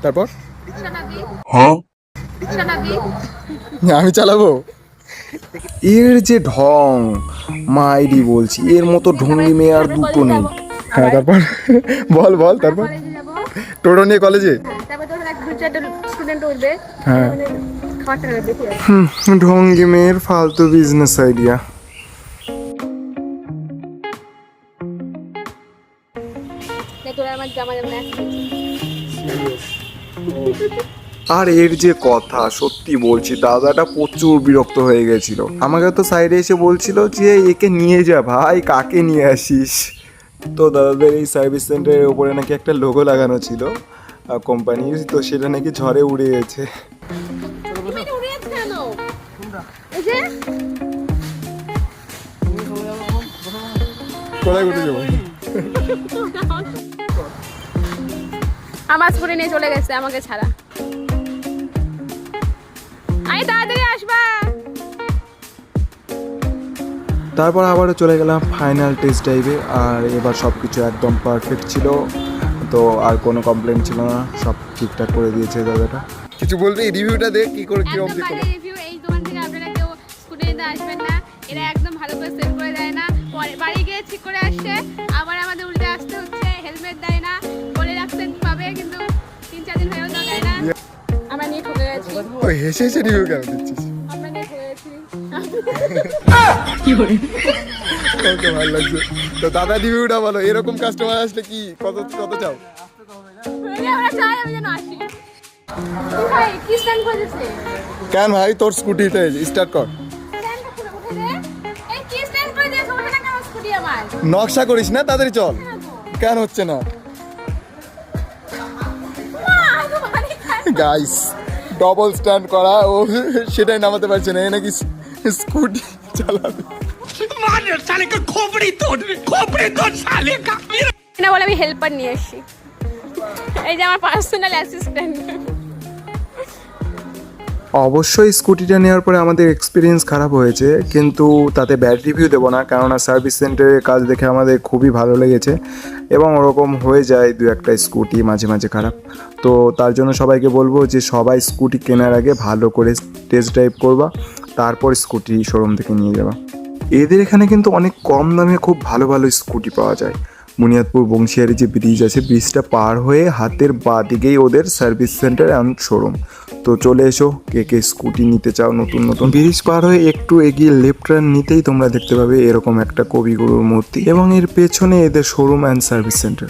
তারপর আমি চালাবো। এর যে ঢং মাইরি বলছি, এর মতো ঢঙ্গি মেয়ে আর দুটো নেই। হ্যাঁ তারপর বল বল তারপর টোটো নিয়ে কলেজে। হ্যাঁ ঢঙ্গি মেয়ের ফালতু বিজনেস আইডিয়া। আর এর যে কথা সত্যি বলছি, দাদাটা প্রচুর বিরক্ত হয়ে গেছিল। আমাকে তো সাইডে এসে বলছিল যে একে নিয়ে যা ভাই, কাকে নিয়ে আসিস। তো দাদাদের এই সার্ভিস সেন্টারের উপরে নাকি একটা লোগো লাগানো ছিল কোম্পানির, তো সেটা নাকি ঝড়ে উড়ে গেছে। কোথায় ঘুরতে যাবো? আমার স্কুটি নিয়ে চলে গেছে আমাকে ছাড়া। আই তাড়াতাড়ি আসবা। তারপর আবারও চলে গেলাম ফাইনাল টেস্ট ড্রাইভে। আর এবার সব কিছু একদম পারফেক্ট ছিল, তো আর কোনো কমপ্লেন ছিল না, সব ঠিকঠাক করে দিয়েছে দাদাটা। কিছু বলবি? রিভিউটা দেখ কি করে কি অবধি করলো। রিভিউ এই দোকান থেকে আপনারা কেউ স্কুটি নিতে আসবেন না, এরা একদম ভালো করে সেল করে দেয় না, পরে বাড়ি গিয়ে ঠিক করে আসছে, আবার আমাদের উল্টে আসতে হচ্ছে, হেলমেট দেয় না, বলে রাখছেন পাবে কিন্তু 3-4 দিন হয়েও দেয় না। আমরা নিয়ে ঠকে গেছি। ওই হেসে হেসে রিভিউ কেন দিচ্ছিস? আমরা নিয়ে ঠকে গেছি। কি করে ওকে ভালো লাগছে। তো দাদা রিভিউটা বলো, এরকম কাস্টমার আসলে কি কত কত চাও? আমরা চাই আমি যেন আসি। ভাই কি স্ট্যান্ড করেছে? কেন ভাই তোর স্কুটিতে স্টার্ট কর। এই কি স্ট্যান্ড করে দিয়েছো? ওটা না আমার স্কুটি আমার। নকশা করিস না, তাড়াতাড়ি চল। কেন হচ্ছে না গাইস? ডবল স্ট্যান্ড করা, ও সেটাই নামাতে পারছে না, এ নাকি স্কুটি চালাবে। না বলে আমি হেল্পার নিয়ে এসেছি, এই যে আমার পার্সোনাল অ্যাসিস্ট্যান্ট। অবশ্যই স্কুটিটা নেওয়ার পরে আমাদের এক্সপিরিয়েন্স খারাপ হয়েছে, কিন্তু তাতে ব্যাড রিভিউ দেবো না, কেননা সার্ভিস সেন্টারের কাজ দেখে আমাদের খুবই ভালো লেগেছে। এবং ওরকম হয়ে যায় দু একটা স্কুটি মাঝে মাঝে খারাপ, তো তার জন্য সবাইকে বলবো যে সবাই স্কুটি কেনার আগে ভালো করে টেস্ট ড্রাইভ করবা, তারপর স্কুটি শোরুম থেকে নিয়ে যাবা। এদের এখানে কিন্তু অনেক কম দামে খুব ভালো ভালো স্কুটি পাওয়া যায়। বুনিয়াদপুর বংশিয়ারি যে ব্রিজ আছে, ব্রিজটা পার হয়ে হাতের বাঁ দিকেই ওদের সার্ভিস সেন্টার অ্যান্ড শোরুম। তো চলে এসো, কে কে স্কুটি নিতে চাও নতুন নতুন। ব্রিজ পার হয়ে একটু এগিয়ে লেফট টার্ন নিতেই তোমরা দেখতে পাবে এরকম একটা কবিগুরুর মূর্তি, এবং এর পেছনে এদের শোরুম অ্যান্ড সার্ভিস সেন্টার।